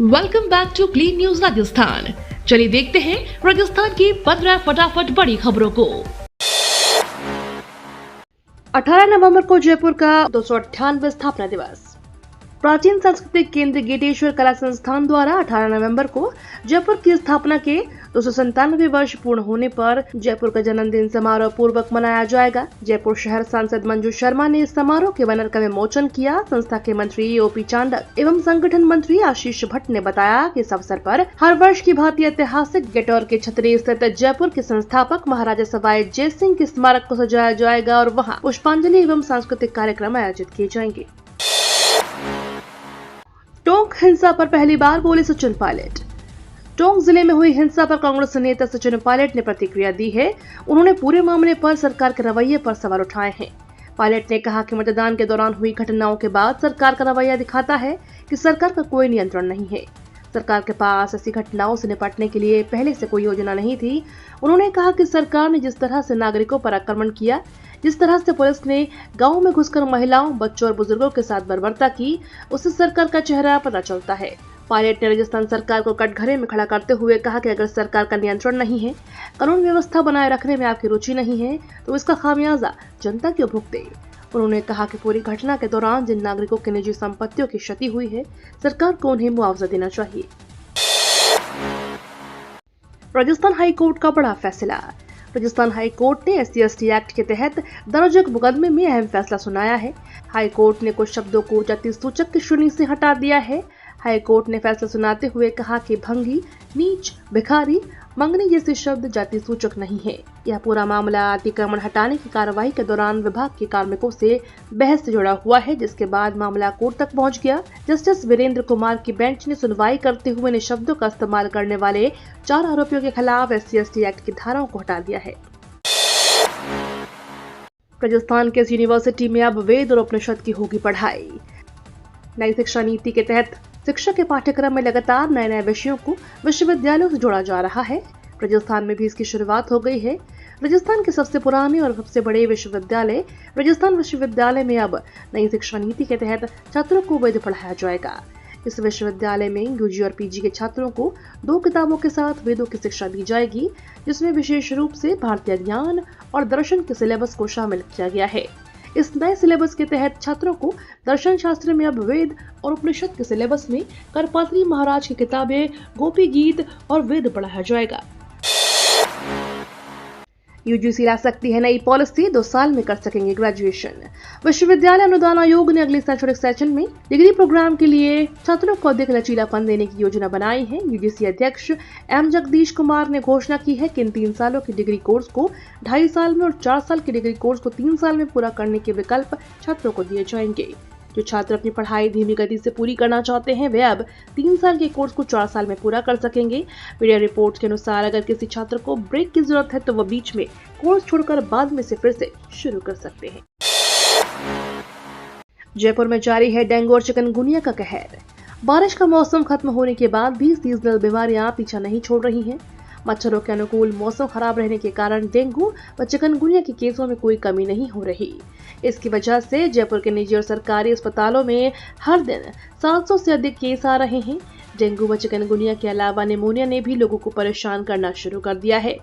Welcome back to clean news Rajasthan. चलिए देखते हैं राजस्थान की 15 फटाफट बड़ी खबरों को। 18 नवंबर को जयपुर का 298 स्थापना दिवस। प्राचीन सांस्कृतिक केंद्र गेटेश्वर कला संस्थान द्वारा 18 नवंबर को जयपुर की स्थापना के 297 वर्ष पूर्ण होने पर जयपुर का जन्मदिन समारोह पूर्वक मनाया जाएगा। जयपुर शहर सांसद मंजू शर्मा ने इस समारोह के बैनर का विमोचन किया। संस्था के मंत्री ओपी चांडक एवं संगठन मंत्री आशीष भट्ट ने बताया कि इस अवसर पर हर वर्ष की भांति ऐतिहासिक गेटौर के छतरी स्थित जयपुर के संस्थापक महाराजा सवाई जय सिंह के स्मारक को सजाया जाएगा और वहाँ पुष्पांजलि एवं सांस्कृतिक कार्यक्रम आयोजित किए जाएंगे। टोंक हिंसा पर पहली बार बोले सचिन पायलट। टोंक जिले में हुई हिंसा पर कांग्रेस नेता सचिन पायलट ने प्रतिक्रिया दी है। उन्होंने पूरे मामले पर सरकार के रवैये पर सवाल उठाए हैं। पायलट ने कहा कि मतदान के दौरान हुई घटनाओं के बाद सरकार का रवैया दिखाता है कि सरकार का कोई नियंत्रण नहीं है। सरकार के पास ऐसी घटनाओं से निपटने के लिए पहले से कोई योजना नहीं थी। उन्होंने कहा कि सरकार ने जिस तरह से नागरिकों पर आक्रमण किया, जिस तरह से पुलिस ने गांव में घुसकर महिलाओं, बच्चों और बुजुर्गों के साथ बर्बरता की, उससे सरकार का चेहरा पता चलता है। पायलट ने राजस्थान सरकार को कटघरे में खड़ा करते हुए कहा कि अगर सरकार का नियंत्रण नहीं है, कानून व्यवस्था बनाए रखने में आपकी रुचि नहीं है, तो इसका खामियाजा जनता क्यों भुगते। उन्होंने कहा कि पूरी घटना के दौरान जिन नागरिकों की निजी संपत्तियों की क्षति हुई है, सरकार को उन्हें मुआवजा देना चाहिए। राजस्थान हाई कोर्ट का बड़ा फैसला। राजस्थान हाई कोर्ट ने SC/ST एक्ट के तहत दर्ज एक मुकदमे में अहम फैसला सुनाया है। हाई कोर्ट ने कुछ शब्दों को जाति सूचक की श्रेणी से हटा दिया है। हाई कोर्ट ने फैसला सुनाते हुए कहा कि भंगी, नीच, भिखारी, मंगनी जैसे शब्द जाति सूचक नहीं है। यह पूरा मामला अतिक्रमण हटाने की कार्रवाई के दौरान विभाग के कार्मिकों से बहस से जुड़ा हुआ है, जिसके बाद मामला कोर्ट तक पहुंच गया। जस्टिस वीरेंद्र कुमार की बेंच ने सुनवाई करते हुए इन शब्दों का इस्तेमाल करने वाले 4 आरोपियों के खिलाफ SC/ST एक्ट की धाराओं को हटा दिया है। राजस्थान के इस यूनिवर्सिटी में अब वेद और उपनिषद की होगी पढ़ाई। नई शिक्षा नीति के तहत शिक्षा के पाठ्यक्रम में लगातार नए नए विषयों को विश्वविद्यालयों से जोड़ा जा रहा है। राजस्थान में भी इसकी शुरुआत हो गई है। राजस्थान के सबसे पुराने और सबसे बड़े विश्वविद्यालय राजस्थान विश्वविद्यालय में अब नई शिक्षा नीति के तहत छात्रों को वेद पढ़ाया जाएगा। इस विश्वविद्यालय में UG और PG के छात्रों को 2 किताबों के साथ वेदों की शिक्षा दी जाएगी, जिसमें विशेष रूप से भारतीय ज्ञान और दर्शन के सिलेबस को शामिल किया गया है। इस नए सिलेबस के तहत छात्रों को दर्शन शास्त्र में अब वेद और उपनिषद के सिलेबस में करपात्री महाराज की किताबें, गोपी गीत और वेद पढ़ाया जाएगा। UGC ला सकती है नई पॉलिसी, 2 साल में कर सकेंगे ग्रेजुएशन। विश्वविद्यालय अनुदान आयोग ने अगले शैक्षणिक सेशन में डिग्री प्रोग्राम के लिए छात्रों को अधिक लचीलापन देने की योजना बनाई है। UGC अध्यक्ष M जगदीश कुमार ने घोषणा की है कि इन 3 सालों की डिग्री कोर्स को 2.5 साल में और 4 साल की डिग्री कोर्स को 3 साल में पूरा करने के विकल्प छात्रों को दिए जाएंगे। जो छात्र अपनी पढ़ाई धीमी गति से पूरी करना चाहते हैं, वे अब 3 साल के कोर्स को 4 साल में पूरा कर सकेंगे। मीडिया रिपोर्ट्स के अनुसार अगर किसी छात्र को ब्रेक की जरूरत है तो वह बीच में कोर्स छोड़कर बाद में से फिर से शुरू कर सकते हैं। जयपुर में जारी है डेंगू और चिकनगुनिया का कहर। बारिश का मौसम खत्म होने के बाद भी सीजनल बीमारियां पीछा नहीं छोड़ रही हैं। मच्छरों के अनुकूल मौसम खराब रहने के कारण डेंगू व चिकनगुनिया के केसों में कोई कमी नहीं हो रही। इसकी वजह से जयपुर के निजी और सरकारी अस्पतालों में हर दिन 700 से अधिक केस आ रहे हैं। डेंगू व चिकनगुनिया के अलावा निमोनिया ने भी लोगों को परेशान करना शुरू कर दिया है।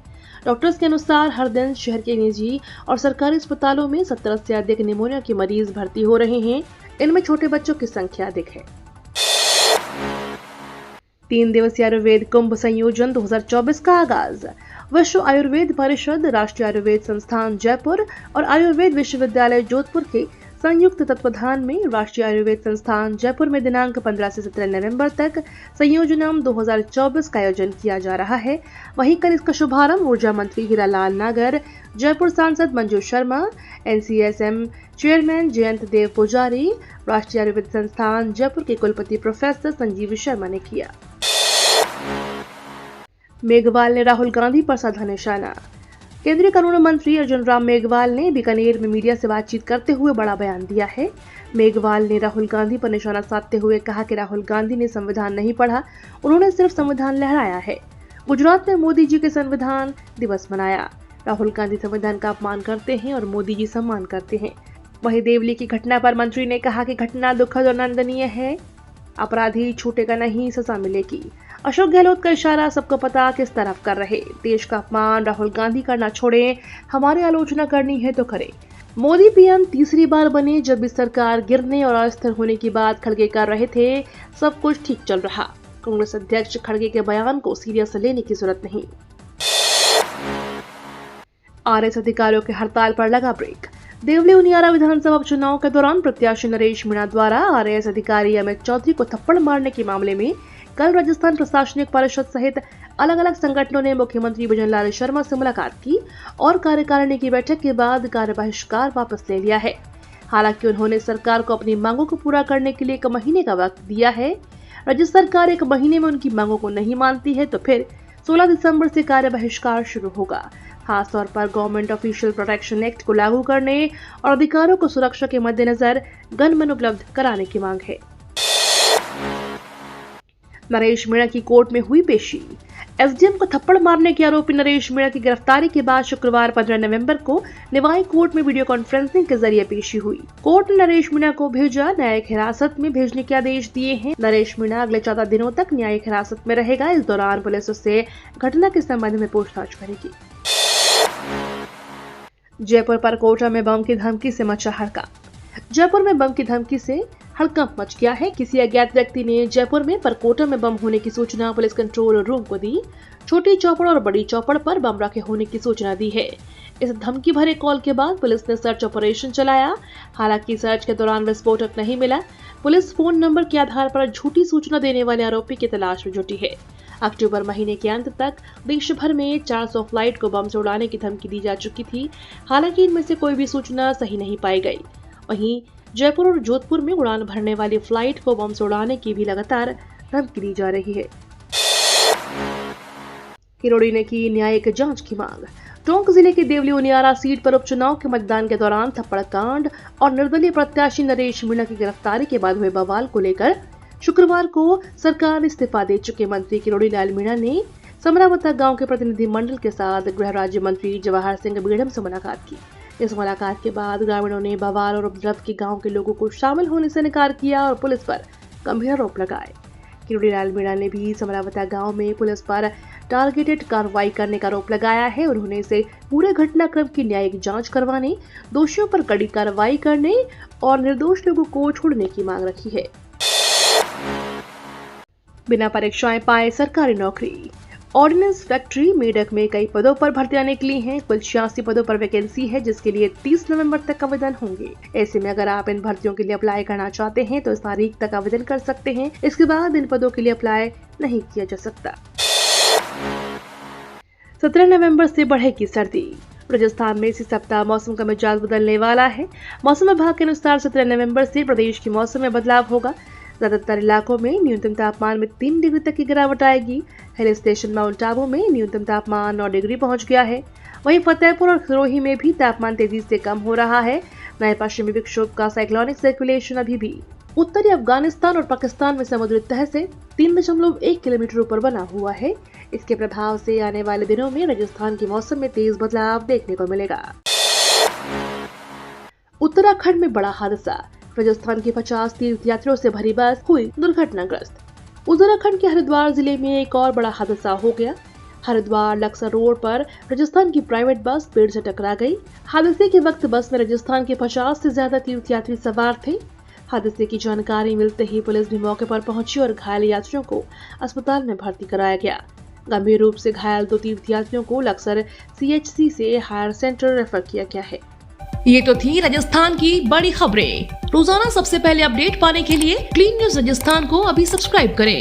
डॉक्टर्स के अनुसार हर दिन शहर के निजी और सरकारी अस्पतालों में 17 से अधिक निमोनिया के मरीज भर्ती हो रहे हैं। इनमें छोटे बच्चों की संख्या अधिक है। 3 दिवसीय आयुर्वेद कुंभ संयोजन 2024 का आगाज। विश्व आयुर्वेद परिषद, राष्ट्रीय आयुर्वेद संस्थान जयपुर और आयुर्वेद विश्वविद्यालय जोधपुर के संयुक्त तत्वाधान में राष्ट्रीय आयुर्वेद संस्थान जयपुर में दिनांक 15 से 17 नवंबर तक संयोजनम 2024 का आयोजन किया जा रहा है। वहीं कल इसका शुभारंभ ऊर्जा मंत्री हीरालाल नागर, जयपुर सांसद मंजू शर्मा, NCSM चेयरमैन जयंत देव पुजारी, राष्ट्रीय आयुर्वेद संस्थान जयपुर के कुलपति प्रोफेसर संजीव शर्मा ने किया। मेघवाल ने राहुल गांधी पर साधा निशाना। केंद्रीय कानून मंत्री अर्जुन राम मेघवाल ने बीकानेर में मीडिया से बातचीत करते हुए बड़ा बयान दिया है। मेघवाल ने राहुल गांधी पर निशाना साधते हुए कहा कि राहुल गांधी ने संविधान नहीं पढ़ा, उन्होंने सिर्फ संविधान लहराया है। गुजरात में मोदी जी के संविधान दिवस मनाया। राहुल गांधी संविधान का अपमान करते हैं और मोदी जी सम्मान करते हैं। वहीं देवली की घटना पर मंत्री ने कहा कि घटना दुखद और निंदनीय है। अपराधी छूटेगा नहीं, सजा मिलेगी। अशोक गहलोत का इशारा सबको पता किस तरफ कर रहे। देश का अपमान राहुल गांधी करना छोड़े, हमारी आलोचना करनी है तो करें। मोदी पीएम तीसरी बार बने जब इस सरकार गिरने और अस्थिर होने की बात खड़गे कर रहे थे, सब कुछ ठीक चल रहा। कांग्रेस अध्यक्ष खड़गे के बयान को सीरियस लेने की जरूरत नहीं। आरएस अधिकारियों के हड़ताल पर लगा ब्रेक। देवली उनियारा विधानसभा उपचुनाव के दौरान प्रत्याशी नरेश मीणा द्वारा आरएएस अधिकारी अमित चौधरी को थप्पड़ मारने के मामले में कल राजस्थान प्रशासनिक परिषद सहित अलग अलग संगठनों ने मुख्यमंत्री भजनलाल शर्मा से मुलाकात की और कार्यकारिणी की बैठक के बाद कार्य बहिष्कार वापस ले लिया है। हालांकि उन्होंने सरकार को अपनी मांगों को पूरा करने के लिए 1 महीने का वक्त दिया है। राज्य सरकार 1 महीने में उनकी मांगों को नहीं मानती है तो फिर 16 दिसंबर से कार्य बहिष्कार शुरू होगा। खासतौर पर गवर्नमेंट ऑफिशियल प्रोटेक्शन एक्ट को लागू करने और अधिकारियों को सुरक्षा के मद्देनजर गनमैन उपलब्ध कराने की मांग है। नरेश मीणा की कोर्ट में हुई पेशी। एसडीएम को थप्पड़ मारने के आरोपी नरेश मीणा की गिरफ्तारी के बाद शुक्रवार 15 नवंबर को निवाई कोर्ट में वीडियो कॉन्फ्रेंसिंग के जरिए पेशी हुई। कोर्ट ने नरेश मीणा को भेजा न्यायिक हिरासत में भेजने के आदेश दिए हैं। नरेश मीणा अगले 14 दिनों तक न्यायिक हिरासत में रहेगा। इस दौरान पुलिस उससे घटना के संबंध में पूछताछ करेगी। जयपुर पर कोटा में बम की धमकी से मचा हड़कंप। जयपुर में बम की धमकी से हड़कंप मच गया है। किसी अज्ञात व्यक्ति ने जयपुर में परकोटा में बम होने की सूचना पुलिस कंट्रोल रूम को दी। छोटी चौपड़ और बड़ी चौपड़ पर बम रखे होने की सूचना दी है। इस धमकी भरे कॉल के बाद पुलिस ने सर्च ऑपरेशन चलाया। हालांकि सर्च के दौरान विस्फोटक नहीं मिला। पुलिस फोन नंबर के आधार पर झूठी सूचना देने वाले आरोपी की तलाश में जुटी है। अक्टूबर महीने के अंत तक देश भर में 400 फ्लाइट को बम से उड़ाने की धमकी दी जा चुकी थी। हालांकि इनमें से कोई भी सूचना सही नहीं पाई गई। वहीं जयपुर और जोधपुर में उड़ान भरने वाली फ्लाइट को बम से उड़ाने की भी लगातार धमकी दी जा रही है। किरोड़ी ने की न्यायिक जांच की मांग। टोंक जिले के देवली उनियारा सीट पर उपचुनाव के मतदान के दौरान थप्पड़ कांड और निर्दलीय प्रत्याशी नरेश मीणा की गिरफ्तारी के बाद हुए बवाल को लेकर शुक्रवार को सरकार इस्तीफा दे चुके मंत्री किरोड़ी लाल मीणा ने समरावता गांव के प्रतिनिधि मंडल के साथ गृह राज्य मंत्री जवाहर सिंह बीड़म से मुलाकात की। इस मुलाकात के बाद ग्रामीणों ने बवाल और उपद्रव के गांव के लोगों को शामिल होने से इनकार किया और पुलिस पर गंभीर आरोप लगाए। किरोड़ी लाल मीणा ने भी समरावता गांव में पुलिस पर टारगेटेड कार्रवाई करने का आरोप लगाया है। उन्होंने इसे पूरे घटनाक्रम की न्यायिक जांच करवाने, दोषियों पर कड़ी कार्रवाई करने और निर्दोष लोगों को छोड़ने की मांग रखी है। बिना परीक्षाएं पाए सरकारी नौकरी। ऑर्डिनेंस फैक्ट्री मेडक में कई पदों पर भर्तियां निकली हैं। कुल 86 पदों पर वैकेंसी है, जिसके लिए 30 नवंबर तक आवेदन होंगे। ऐसे में अगर आप इन भर्तियों के लिए अप्लाई करना चाहते हैं तो इस तारीख तक आवेदन कर सकते हैं। इसके बाद इन पदों के लिए अप्लाई नहीं किया जा सकता। 17 नवंबर से बढ़ेगी सर्दी। राजस्थान में इसी सप्ताह मौसम का मिजाज बदलने वाला है। मौसम विभाग के अनुसार 17 नवंबर से प्रदेश के मौसम में बदलाव होगा। ज्यादातर इलाकों में न्यूनतम तापमान में 3 डिग्री तक की गिरावट आएगी। हिल स्टेशन माउंट आबू में न्यूनतम तापमान 9 डिग्री पहुंच गया है। वहीं फतेहपुर और सिरोही में भी तापमान तेजी से कम हो रहा है। नए पश्चिमी विक्षोभ का साइक्लोनिक सर्कुलेशन अभी भी उत्तरी अफगानिस्तान और पाकिस्तान में समुद्री तह से 3.1 किलोमीटर ऊपर बना हुआ है। इसके प्रभाव से आने वाले दिनों में राजस्थान के मौसम में तेज बदलाव देखने को मिलेगा। उत्तराखंड में बड़ा हादसा। राजस्थान के 50 तीर्थयात्रियों से भरी बस हुई दुर्घटनाग्रस्त। उत्तराखंड के हरिद्वार जिले में एक और बड़ा हादसा हो गया। हरिद्वार लक्सर रोड पर राजस्थान की प्राइवेट बस पेड़ से टकरा गई। हादसे के वक्त बस में राजस्थान के 50 से ज्यादा तीर्थयात्री सवार थे। हादसे की जानकारी मिलते ही पुलिस भी मौके पर पहुंची और घायल यात्रियों को अस्पताल में भर्ती कराया गया। गंभीर रूप से घायल 2 तीर्थयात्रियों को लक्सर CHC से हायर सेंटर रेफर किया गया है। ये तो थी राजस्थान की बड़ी खबरें। रोजाना सबसे पहले अपडेट पाने के लिए क्लीन न्यूज राजस्थान को अभी सब्सक्राइब करें।